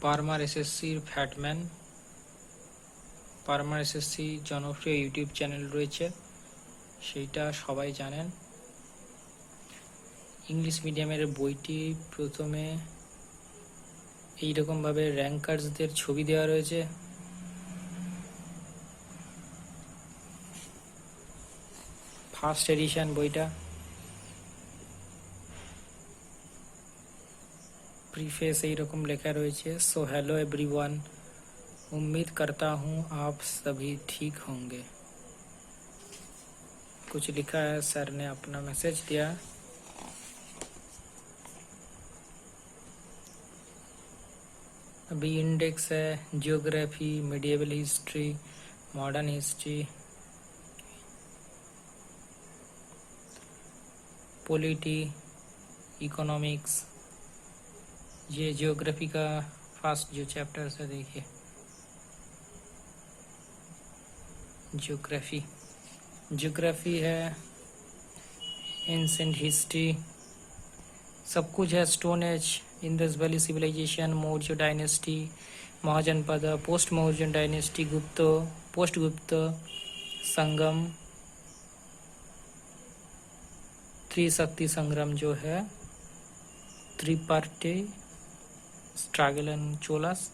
Parmar SSC ফ্যাটম্যান। Parmar SSC জনপ্রিয় YouTube channel রয়েছে, সেইটা সবাই জানেন। ইংলিশ মিডিয়ামের বইটি প্রথমে এইরকমভাবে র্যাঙ্কার্সদের ছবি দেওয়া রয়েছে। ফার্স্ট এডিশন বইটা। प्रीफेस এইরকম লেখা রয়েছে, सो हेलो एवरीवन, उम्मीद करता हूँ आप सभी ठीक होंगे। कुछ लिखा है, सर ने अपना मैसेज दिया। अभी इंडेक्स है geography, medieval history, modern history, polity, economics. ये जियोग्राफी का फर्स्ट जो चैप्टर है, देखिए जियोग्राफी है, एंसेंट हिस्ट्री, सब कुछ है। Stone age, Indus valley civilisation, Maurya dynasty, Mahajanapada, post Maurya dynasty, Gupta, post Gupta, Sangam, त्रिशक्ति संग्राम जो है, tripartite struggle and Cholas,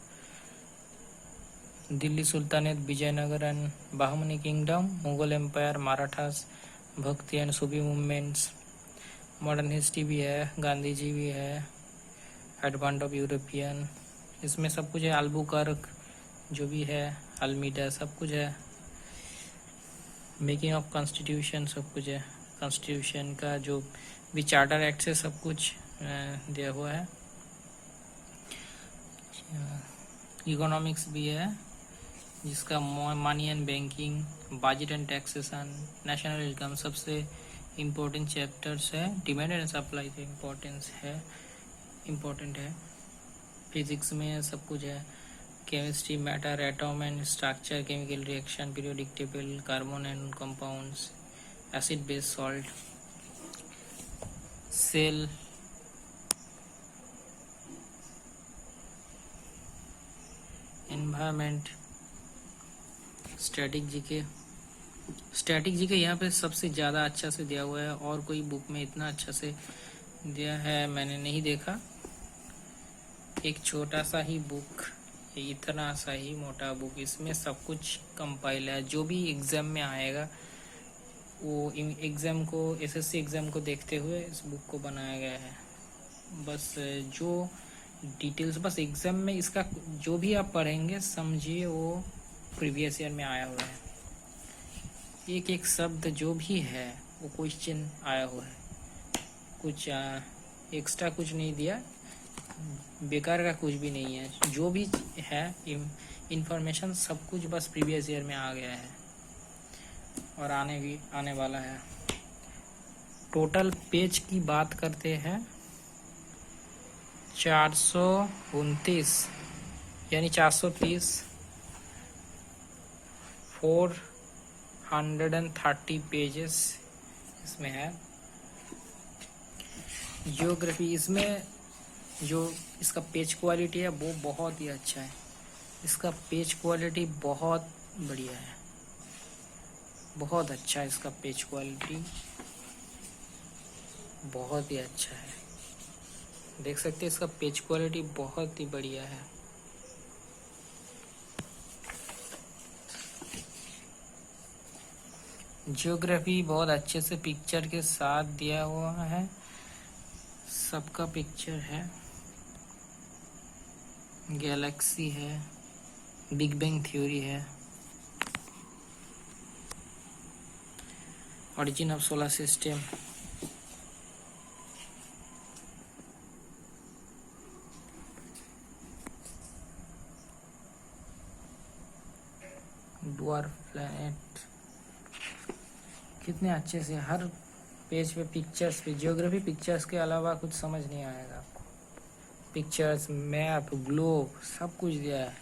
Delhi sultanate, Vijayanagar and Bahmani kingdom, Mughal empire, Marathas, Bhakti and Sufi movements. Modern history भी है, गांधी जी भी है, एडवांट ऑफ यूरोपियन, इसमें सब कुछ है। अल्बुकर्क जो भी है, अल्मीडा, सब कुछ है। मेकिंग ऑफ कॉन्स्टिट्यूशन, सब कुछ है। कॉन्स्टिट्यूशन का जो भी चार्टर एक्ट से सब कुछ दिया हुआ है। इकोनॉमिक्स भी है, जिसका money and banking, budget and taxation, national income सबसे इम्पोर्टेंट चैप्टर्स है। डिमांड एंड सप्लाई का इम्पोर्टेंट है। फिजिक्स में सब कुछ है। Chemistry, matter, atom and structure, chemical reaction, periodic table, carbon and compounds, acid base salt, cell, environment, static GK यहाँ पे सबसे ज़्यादा अच्छा से दिया हुआ है, और कोई बुक में इतना अच्छा से दिया है मैंने नहीं देखा। एक छोटा सा ही बुक, इतना सा ही मोटा बुक, इसमें सब कुछ कंपाइल है। जो भी एग्ज़ाम में आएगा वो एग्ज़ाम को, एसएससी एग्ज़ाम को देखते हुए इस बुक को बनाया गया है। बस जो डिटेल्स, बस एग्ज़ाम में इसका जो भी आप पढ़ेंगे समझिए वो प्रीवियस ईयर में आया हुआ है। एक एक शब्द जो भी है वो क्वेश्चन आया हुआ है। कुछ एक्स्ट्रा कुछ नहीं दिया, बेकार का कुछ भी नहीं है। जो भी है इंफॉर्मेशन सब कुछ बस प्रीवियस ईयर में आ गया है और आने वाला है। टोटल पेज की बात करते हैं 429 यानी 430, 430 पेजेस इसमें है। जियोग्राफी, इसमें जो इसका पेज क्वालिटी है वो बहुत ही अच्छा है। इसका पेज क्वालिटी बहुत बढ़िया है, बहुत अच्छा है। इसका पेज क्वालिटी बहुत ही अच्छा है, देख सकते हैं। इसका पेज क्वालिटी बहुत ही बढ़िया है। जियोग्राफी बहुत अच्छे से पिक्चर के साथ दिया हुआ है, सबका पिक्चर है। गैलेक्सी है, बिग बैंग थ्योरी है, origin of solar system, dwarf planet, कितने अच्छे से हर पेज पे पिक्चर्स पे। जियोग्राफी पिक्चर्स के अलावा कुछ समझ नहीं आएगा आपको। पिक्चर्स, मैप, ग्लोब, सब कुछ दिया है।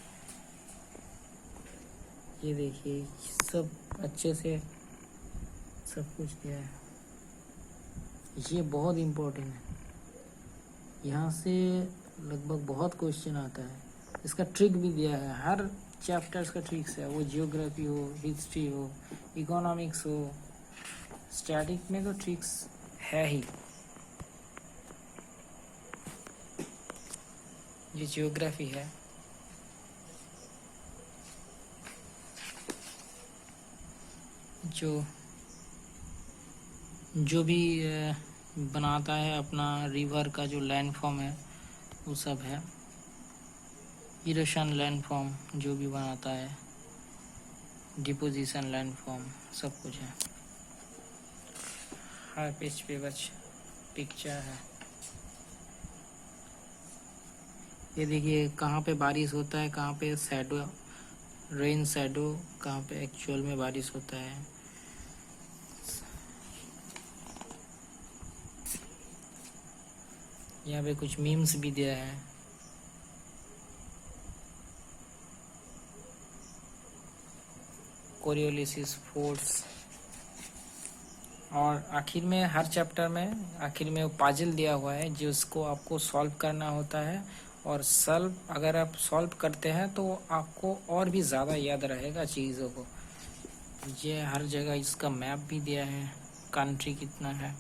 ये देखिए, सब अच्छे से सब कुछ दिया है। ये बहुत इम्पोर्टेंट है, यहाँ से लगभग बहुत क्वेश्चन आता है। इसका ट्रिक भी दिया है, हर चैप्टर्स का ट्रिक्स है, वो जियोग्राफी हो, हिस्ट्री हो, इकोनॉमिक्स हो, स्टैटिक में तो ट्रिक्स है ही। ये जियोग्राफी है, जो जो भी बनाता है अपना रिवर का जो लैंड फॉर्म है वो सब है, इरोशन लैंड फॉर्म जो भी बनाता है, डिपोजिशन लैंड फॉर्म, सब कुछ है। हर पेज पे बस पिक्चर है। ये देखिए कहाँ पे बारिश होता है, कहाँ पे शैडो, रेन शैडो, कहाँ पे एक्चुअल में बारिश होता है। यहाँ पे कुछ मीम्स भी दिया है। कोरियोलिसिस फोर्स, और आखिर में हर चैप्टर में आखिर में वो पाजल दिया हुआ है जिसको आपको सॉल्व करना होता है, और सॉल्व अगर आप सॉल्व करते हैं तो आपको और भी ज़्यादा याद रहेगा चीज़ों को। ये हर जगह इसका मैप भी दिया है, कंट्री कितना है।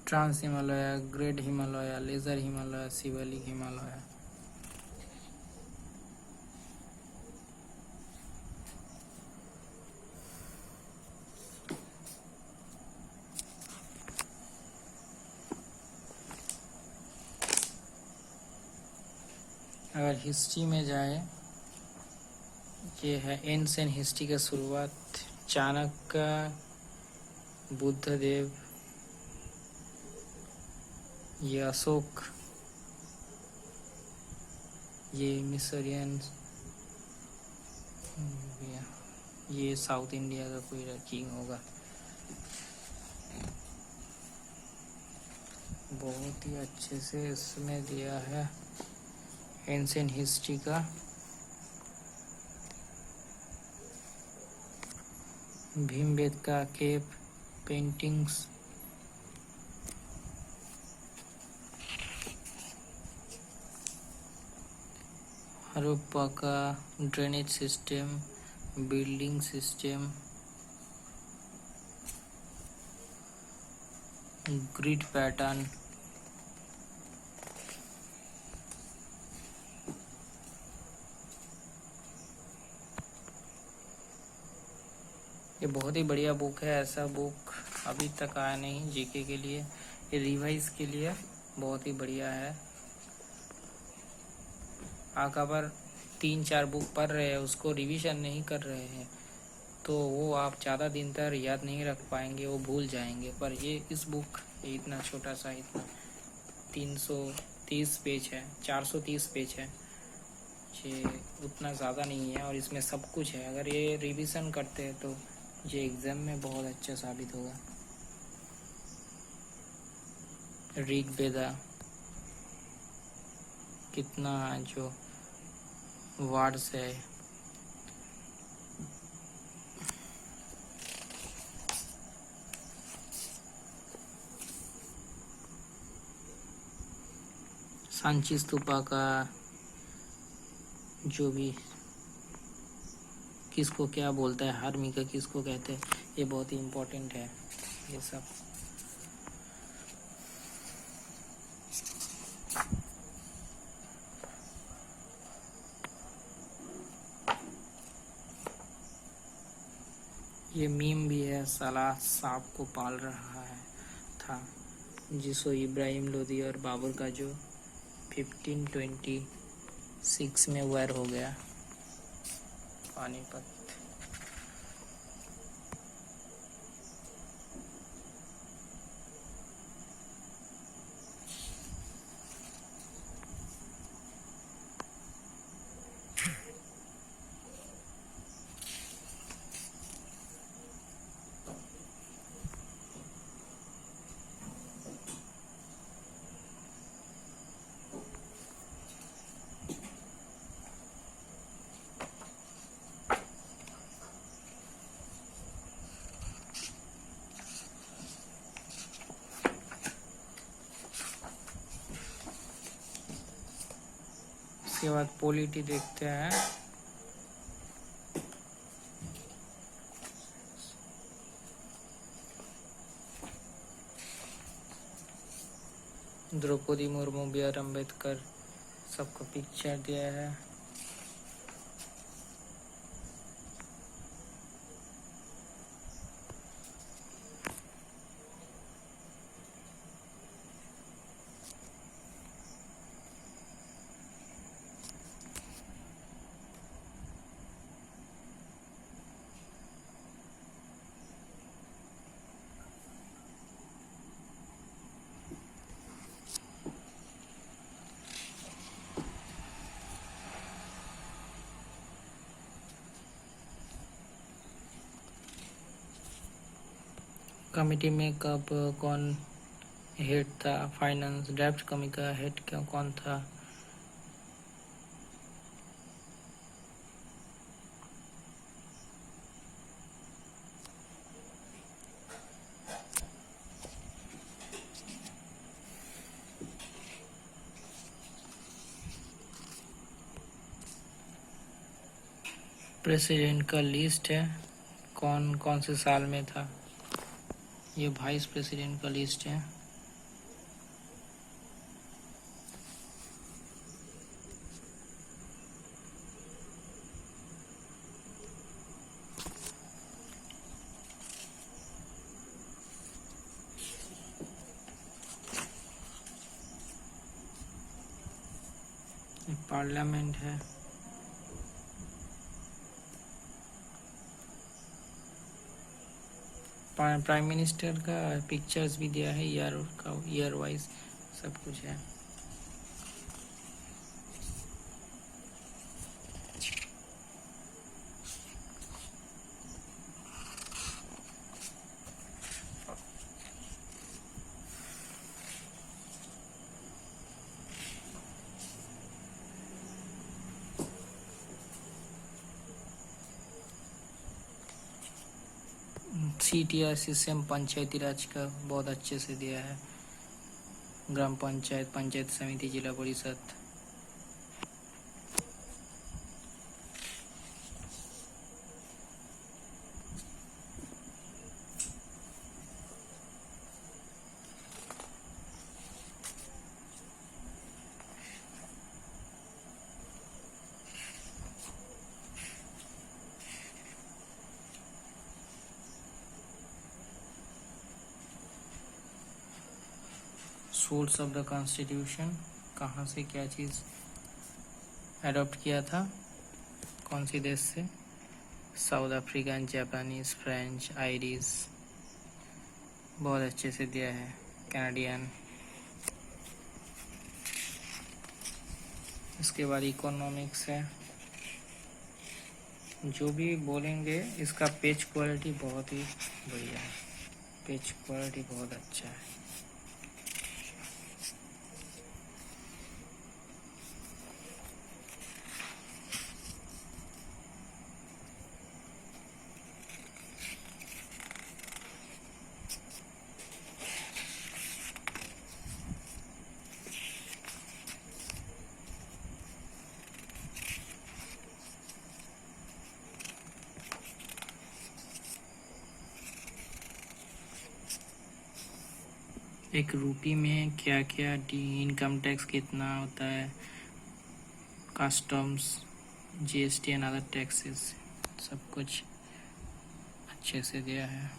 Trans Himalaya, great Himalaya, lesser Himalaya, Shivalik Himalaya. अगर हिस्ट्री में जाए, ये है एंशिएंट हिस्ट्री का शुरुआत, चाणक्य, बुद्ध देव, ये अशोक, ये मिसरियन, ये साउथ इंडिया का कोई किंग होगा। बहुत ही अच्छे से इसमें दिया है एंशिएंट हिस्ट्री का। भीमबेटका केव पेंटिंग्स, हड़प्पा का drainage system, building system, grid pattern, ये बहुत ही बढ़िया बुक है। ऐसा बुक अभी तक आया नहीं जीके के लिए, ये रिवाइज के लिए बहुत ही बढ़िया है। आप अगर 3-4 बुक पढ़ रहे हैं, उसको रिवीजन नहीं कर रहे हैं, तो वो आप ज़्यादा दिन तक याद नहीं रख पाएंगे, वो भूल जाएंगे। पर ये इस बुक इतना छोटा सा, इतना 330 पेज है, 430 पेज है, ये उतना ज़्यादा नहीं है, और इसमें सब कुछ है। अगर ये रिवीजन करते हैं तो ये एग्ज़ाम में बहुत अच्छा साबित होगा। ऋग्वेदा, कितना जो वर्ड्स है, सांची स्तूपा का जो भी किसको क्या बोलता है, हार्मिका किसको कहते हैं, ये बहुत ही इम्पोर्टेंट है ये सब। ये मीम भी है, साला सांप को पाल रहा है था, जिसको इब्राहिम लोदी और बाबर का जो 1526 में वार हो गया पानीपत। इसके बाद पॉलिटी देखते हैं। द्रौपदी मुर्मू, बी आर अम्बेडकर, सबका पिक्चर दिया है। कमिटी में कब कौन हेड था? फाइनेंस डेब्ट कमी का हेड क्यों कौन था? प्रेसिडेंट का लिस्ट है, कौन कौन से साल में था। ये वाइस प्रेसिडेंट का लिस्ट है। पार्लियामेंट है। प्राइम मिनिस्टर का पिक्चर्स भी दिया है, ईयर वाइज सब कुछ है। CTR सिस्टम पंचायती राज का बहुत अच्छे से दिया है। ग्राम पंचायत, पंचायत समिति, जिला परिषद। सोर्स ऑफ द कॉन्स्टिट्यूशन, कहाँ से क्या चीज़ अडॉप्ट किया था, कौन सी देश से? South African, Japanese, French, Irish. बहुत अच्छे से दिया है। कैनेडियन। इसके बाद इकोनॉमिक्स है। जो भी बोलेंगे, इसका पेज क्वालिटी बहुत ही बढ़िया है। पेज क्वालिटी बहुत अच्छा है। एक रुपी में क्या क्या इनकम टैक्स कितना होता है, customs, GST and other taxes, सब कुछ अच्छे से दिया है।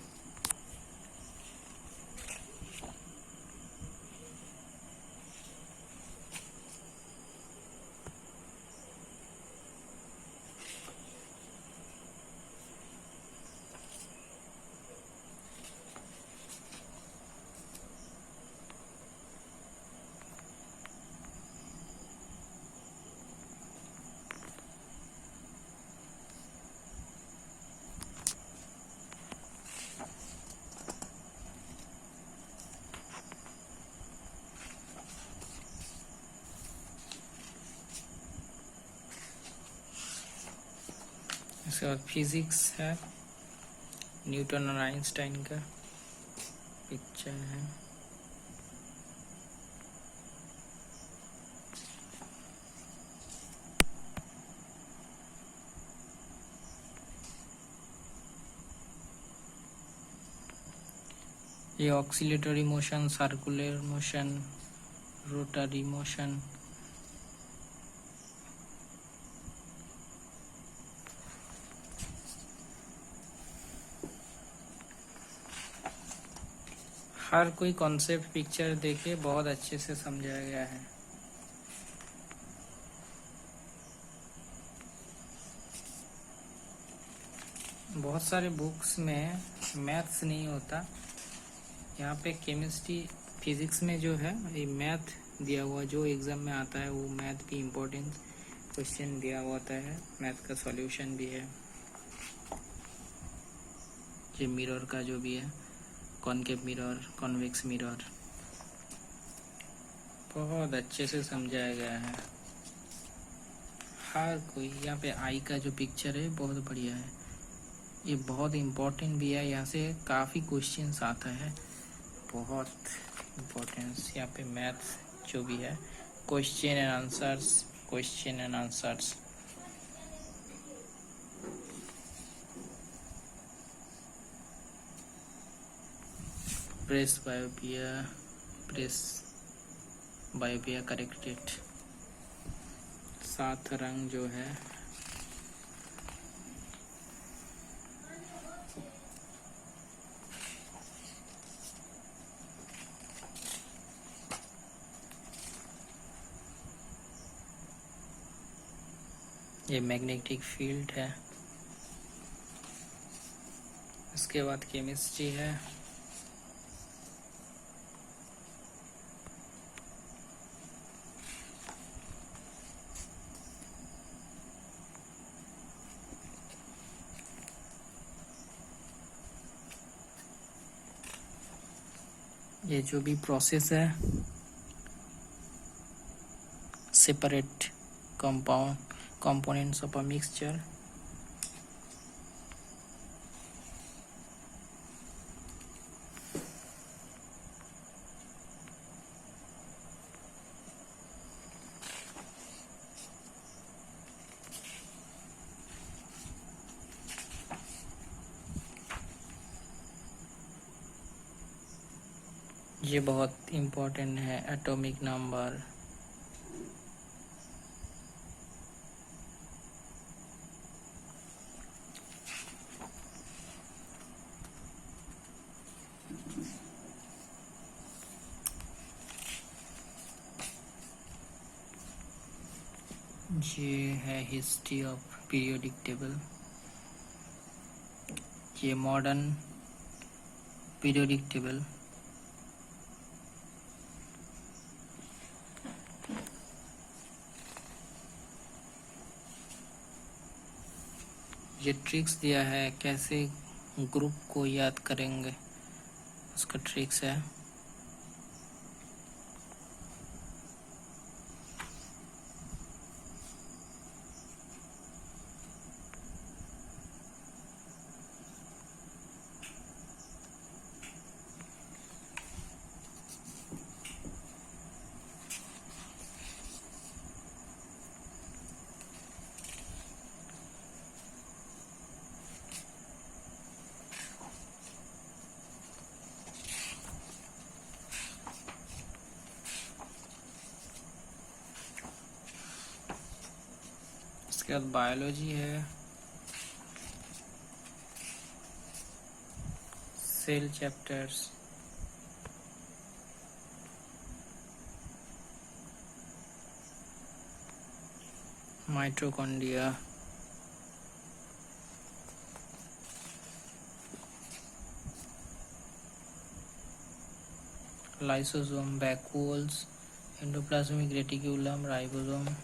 इसके बाद फिजिक्स है, न्यूटन और आइंस्टाइन का पिक्चर है। ये oscillatory motion, circular motion, rotary motion. हर कोई कॉन्सेप्ट पिक्चर देखे बहुत अच्छे से समझाया गया है। बहुत सारे बुक्स में मैथ्स नहीं होता, यहाँ पे केमिस्ट्री फिजिक्स में जो है ये मैथ दिया हुआ, जो एग्जाम में आता है वो मैथ भी इम्पोर्टेंट क्वेश्चन दिया हुआ होता है, मैथ का सॉल्यूशन भी है। ये मिरर का जो भी है, कॉनकेव मिरर, कॉन्वेक्स मिरर, बहुत अच्छे से समझाया गया है। हर कोई यहाँ पे आई का जो पिक्चर है बहुत बढ़िया है, ये बहुत इम्पोर्टेंट भी है, यहाँ से काफ़ी क्वेश्चंस आता है, बहुत इम्पोर्टेंस। यहाँ पे मैथ जो भी है, question and answers, question and answers. Presbyopia corrected. 7 रंग जो है ये मैग्नेटिक फील्ड है। इसके बाद केमिस्ट्री है, ये जो भी प्रोसेस है, separate components of a mixture, ये बहुत इम्पोर्टेंट है, एटॉमिक नंबर। ये है हिस्ट्री ऑफ पीरियोडिक टेबल, ये मॉडर्न पीरियोडिक टेबल। ये ट्रिक्स दिया है कैसे ग्रुप को याद करेंगे, उसका ट्रिक्स है। इसके बाद बायोलॉजी है, cell chapters, mitochondria, lysosome, vacuoles, endoplasmic reticulum, ribosome,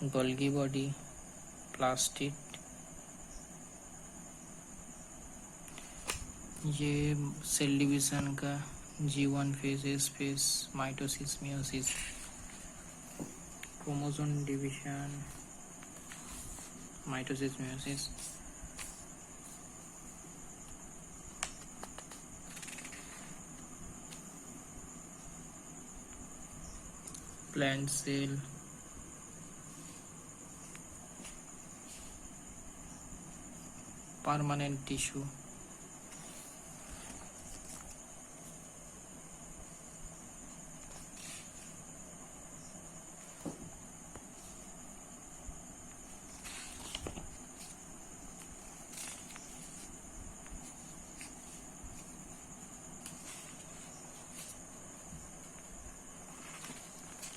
Golgi body, plastid, ये सेल डिवीजन का G1 phase, S phase, mitosis, meiosis, chromosome division, mitosis, meiosis, plant cell, permanent tissue,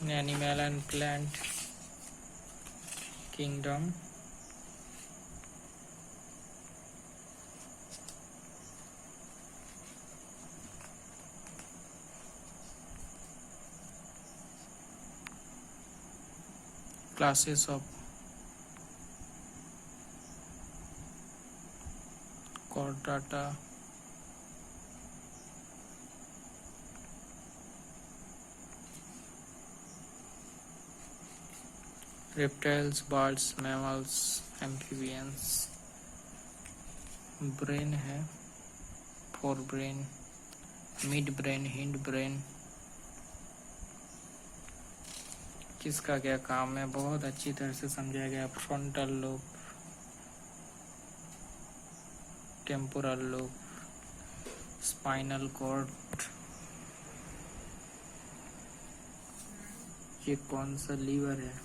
animal and plant kingdom, classes of chordata, reptiles, birds, mammals, amphibians। Brain है, fore brain, mid brain, hind brain, किसका क्या काम है बहुत अच्छी तरह से समझाया गया। Frontal lobe, temporal lobe, spinal cord, ये कौन सा लीवर है,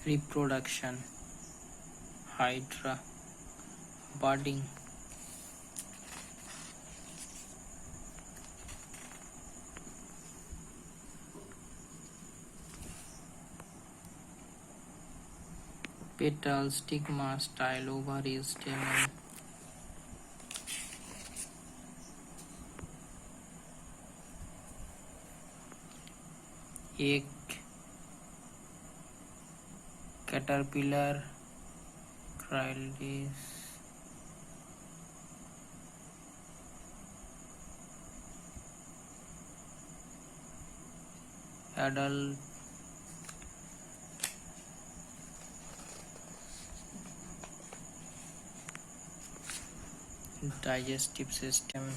reproduction, hydra, budding, petal, stigma, style, ovary, stamen, एक कैटरपिलर, क्राइलिस, adult, digestive system,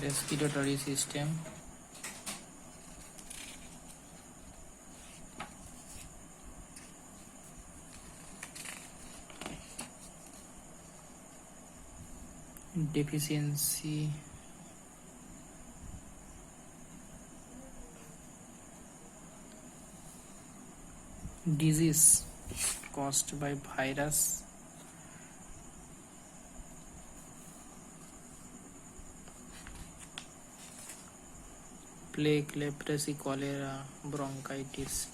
respiratory system, deficiency, disease caused by virus, plague, leprosy, cholera, bronchitis,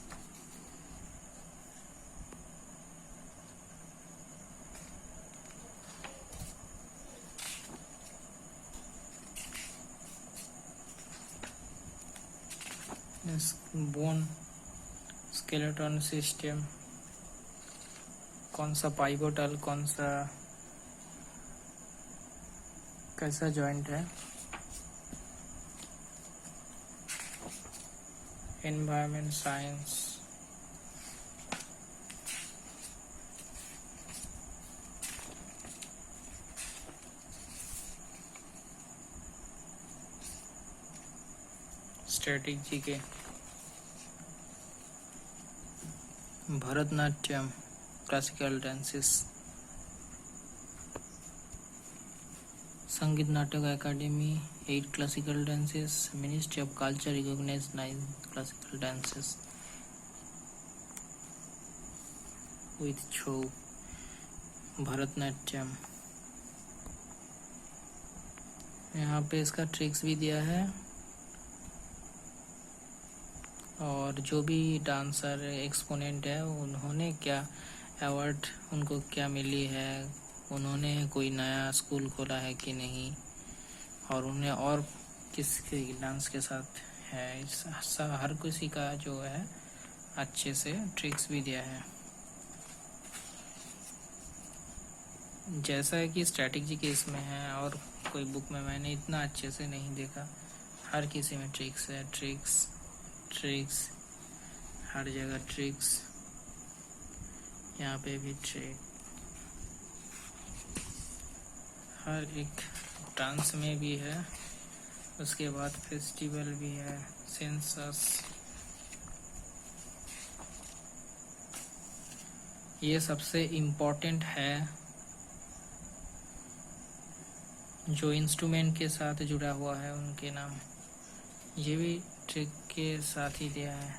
bone skeleton system, कौन सा pivotal, कौन सा कैसा जॉइंट है, एनवायरमेंट साइंस, स्ट्रेटेजी के, Bharatanatyam, classical dances, Sangeet Natak Akademi, 8 classical dances, ministry of culture recognise 9 classical dances with show, Bharatanatyam. यहाँ पे इसका ट्रिक्स भी दिया है और जो भी डांसर एक्सपोनेंट है उन्होंने क्या अवार्ड उनको क्या मिली है, उन्होंने कोई नया स्कूल खोला है कि नहीं, और उन्हें और किसके डांस के साथ है, हर किसी का जो है अच्छे से ट्रिक्स भी दिया है। जैसा है कि स्ट्रैटेजी के इसमें है और कोई बुक में मैंने इतना अच्छे से नहीं देखा, हर किसी में ट्रिक्स है, ट्रिक्स ट्रिक्स, हर जगह ट्रिक्स, यहाँ पे भी ट्रिक। हर एक डांस में भी है, उसके बाद फेस्टिवल भी है, सेंसस, ये सबसे इम्पोर्टेंट है। जो इंस्ट्रूमेंट के साथ जुड़ा हुआ है उनके नाम, ये भी ट्रिक के साथ ही दिया है।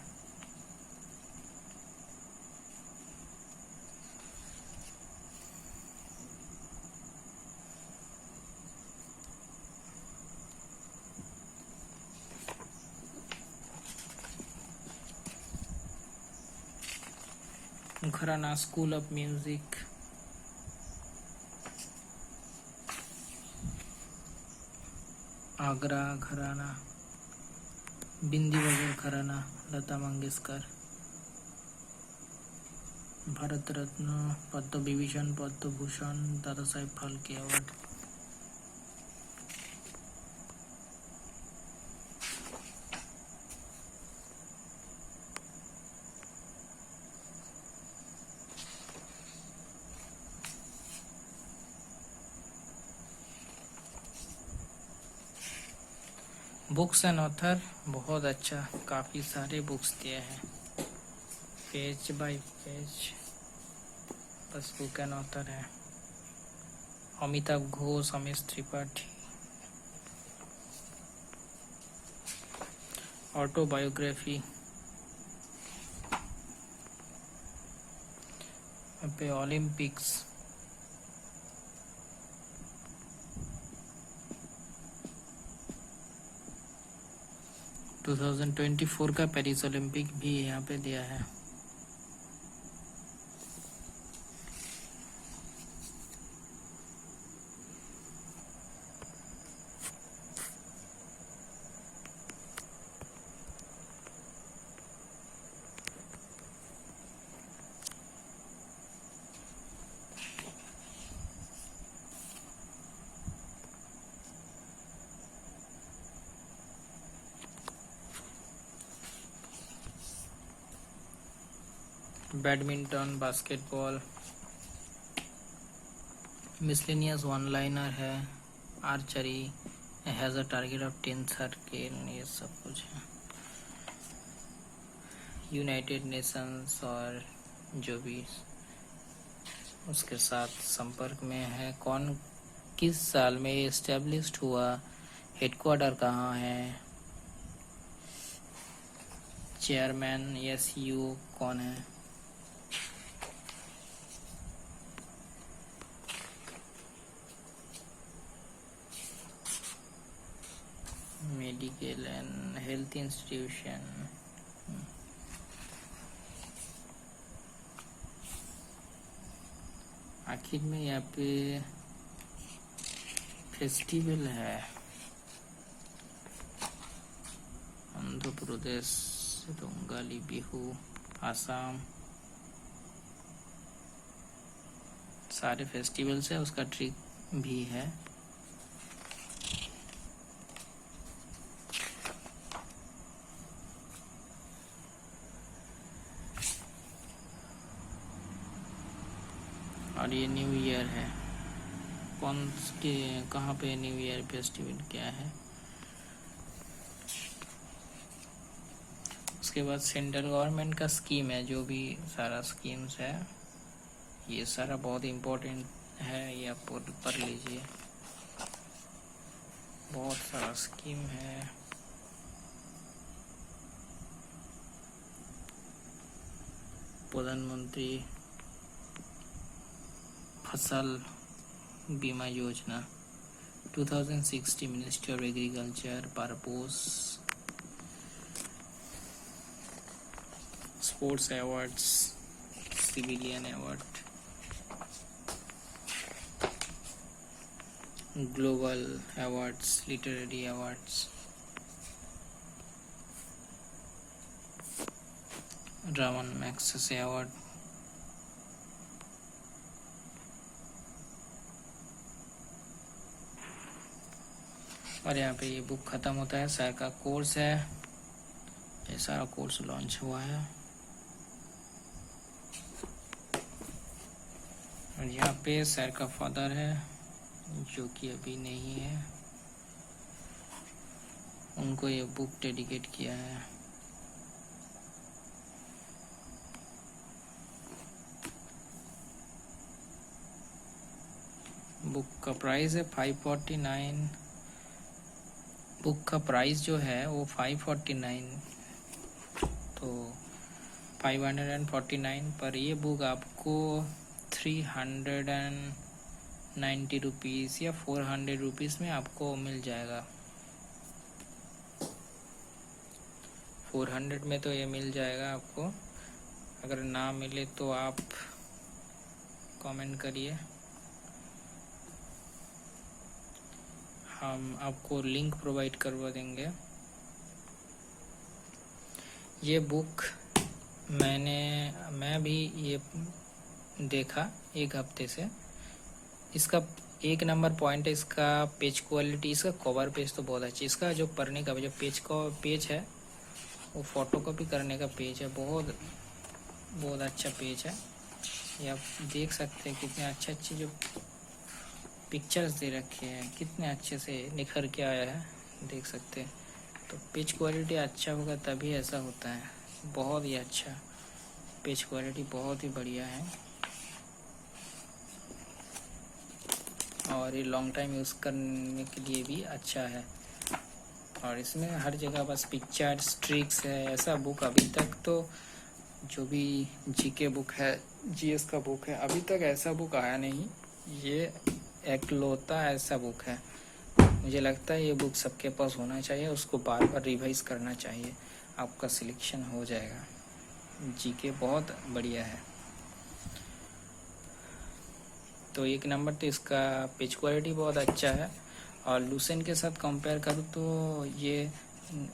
घराना स्कूल ऑफ म्यूजिक, आगरा घराना, बिंदी बजर घराना, Lata Mangeshkar, Bharat Ratna, Padma Vibhushan, Padma Bhushan, Dada Saheb Phalke award. Books and author, बहुत अच्छा, काफ़ी सारे बुक्स दिए हैं, पेज बाय पेज, बस बुक एंड ऑथर है। अमिताभ घोष, अमिश त्रिपाठी, ऑटोबायोग्राफी, पे ओलंपिक्स, टू 2024 का पेरिस ओलंपिक भी यहाँ पे दिया है। Badminton, basketball, miscellaneous one liner है, archery, has a target of 10 circle, ये सब कुछ है। यूनाइटेड नेशंस और जो भी उसके साथ संपर्क में है, कौन किस साल में एस्टेब्लिश्ड हुआ, हेडक्वार्टर कहाँ है, चेयरमैन SU कौन है, मेडिकल एंड हेल्थ इंस्टीट्यूशन, आखिर में यहाँ पे फेस्टिवल है, आंध्र प्रदेश, रोंगाली बिहू, आसाम, सारे फेस्टिवल्स है, उसका ट्रिक भी है। और ये न्यू ईयर है, कौन के कहाँ पे न्यू ईयर फेस्टिवल क्या है। उसके बाद सेंट्रल गवर्नमेंट का स्कीम है, जो भी सारा स्कीम्स है, ये सारा बहुत इम्पोर्टेंट है, ये आप पढ़ लीजिए, बहुत सारा स्कीम है। प्रधानमंत्री फसल बीमा योजना 2060, ministry of agriculture, purpose, sports awards, civilian award, global awards, literary awards, Raman Magsaysay award, और यहाँ पे ये बुक ख़त्म होता है। सर का कोर्स है, ये सारा कोर्स लॉन्च हुआ है। और यहाँ पे सर का फादर है, जो कि अभी नहीं है, उनको ये बुक डेडिकेट किया है। बुक का प्राइस है 549। बुक का प्राइस जो है वो 549, तो 549 पर ये बुक आपको 390 रुपीज़ या 400 रुपीज़ में आपको मिल जाएगा। 400 में तो ये मिल जाएगा आपको। अगर ना मिले तो आप कमेंट करिए, हम आपको लिंक प्रोवाइड करवा देंगे। ये बुक मैं भी ये देखा 1 हफ्ते से। इसका एक नंबर पॉइंट है इसका पेज क्वालिटी। इसका कवर पेज तो बहुत अच्छी, इसका जो पढ़ने का जो पेज है वो फोटोकॉपी करने का पेज है, बहुत अच्छा पेज है। ये आप देख सकते हैं कितने अच्छे जो पिक्चर्स दे रखे हैं, कितने अच्छे से निखर के आया है, देख सकते हैं। तो पेज क्वालिटी अच्छा होगा तभी ऐसा होता है। बहुत ही अच्छा पेज क्वालिटी, बहुत ही बढ़िया है और ये लॉन्ग टाइम यूज़ करने के लिए भी अच्छा है। और इसमें हर जगह बस पिक्चर्स ट्रिक्स है। ऐसा बुक अभी तक तो जो भी जीके बुक है, जीएस का बुक है, अभी तक ऐसा बुक आया नहीं। ये एकलौता ऐसा बुक है। मुझे लगता है ये बुक सबके पास होना चाहिए, उसको बार बार रिवाइज करना चाहिए, आपका सिलेक्शन हो जाएगा। जीके बहुत बढ़िया है। तो 1 नंबर तो इसका पेज क्वालिटी बहुत अच्छा है। और लूसेंट के साथ कंपेयर करूँ तो ये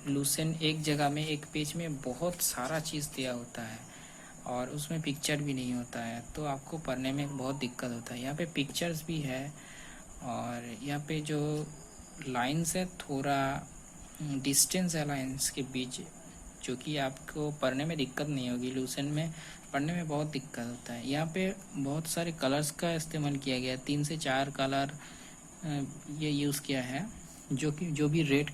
लूसेंट एक जगह में एक पेज में बहुत सारा चीज़ दिया होता है और उसमें पिक्चर भी नहीं होता है, तो आपको पढ़ने में बहुत दिक्कत होता है। यहाँ पे पिक्चर्स भी है और यहाँ पे जो लाइन्स है थोड़ा डिस्टेंस है लाइन्स के बीच, जो कि आपको पढ़ने में दिक्कत नहीं होगी। लूसेंट में पढ़ने में बहुत दिक्कत होता है। यहाँ पे बहुत सारे कलर्स का इस्तेमाल किया गया है, 3 से 4 कलर ये यूज़ किया है। जो भी रेड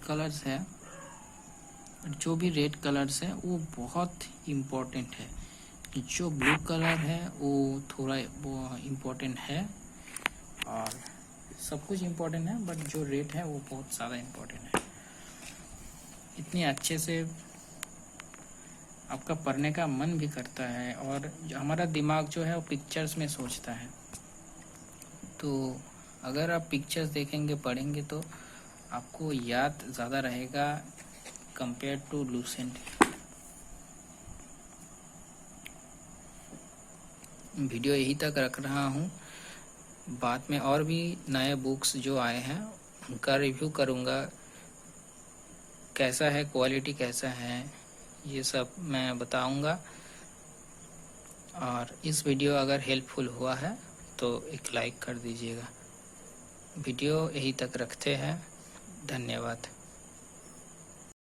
कलर्स है वो बहुत इम्पोर्टेंट है। जो ब्लू कलर है वो थोड़ा वो इम्पोर्टेंट है और सब कुछ इम्पोर्टेंट है, बट जो रेड है वो बहुत ज़्यादा इम्पोर्टेंट है। इतने अच्छे से आपका पढ़ने का मन भी करता है और जो हमारा दिमाग जो है वो पिक्चर्स में सोचता है। तो अगर आप पिक्चर्स देखेंगे पढ़ेंगे तो आपको याद ज़्यादा रहेगा कंपेयर टू लूसेंट। वीडियो यही तक रख रहा हूँ, बाद में और भी नए बुक्स जो आए हैं उनका रिव्यू करूँगा, कैसा है, क्वालिटी कैसा है, ये सब मैं बताऊँगा। और इस वीडियो अगर हेल्पफुल हुआ है तो एक लाइक कर दीजिएगा। वीडियो यही तक रखते हैं, धन्यवाद।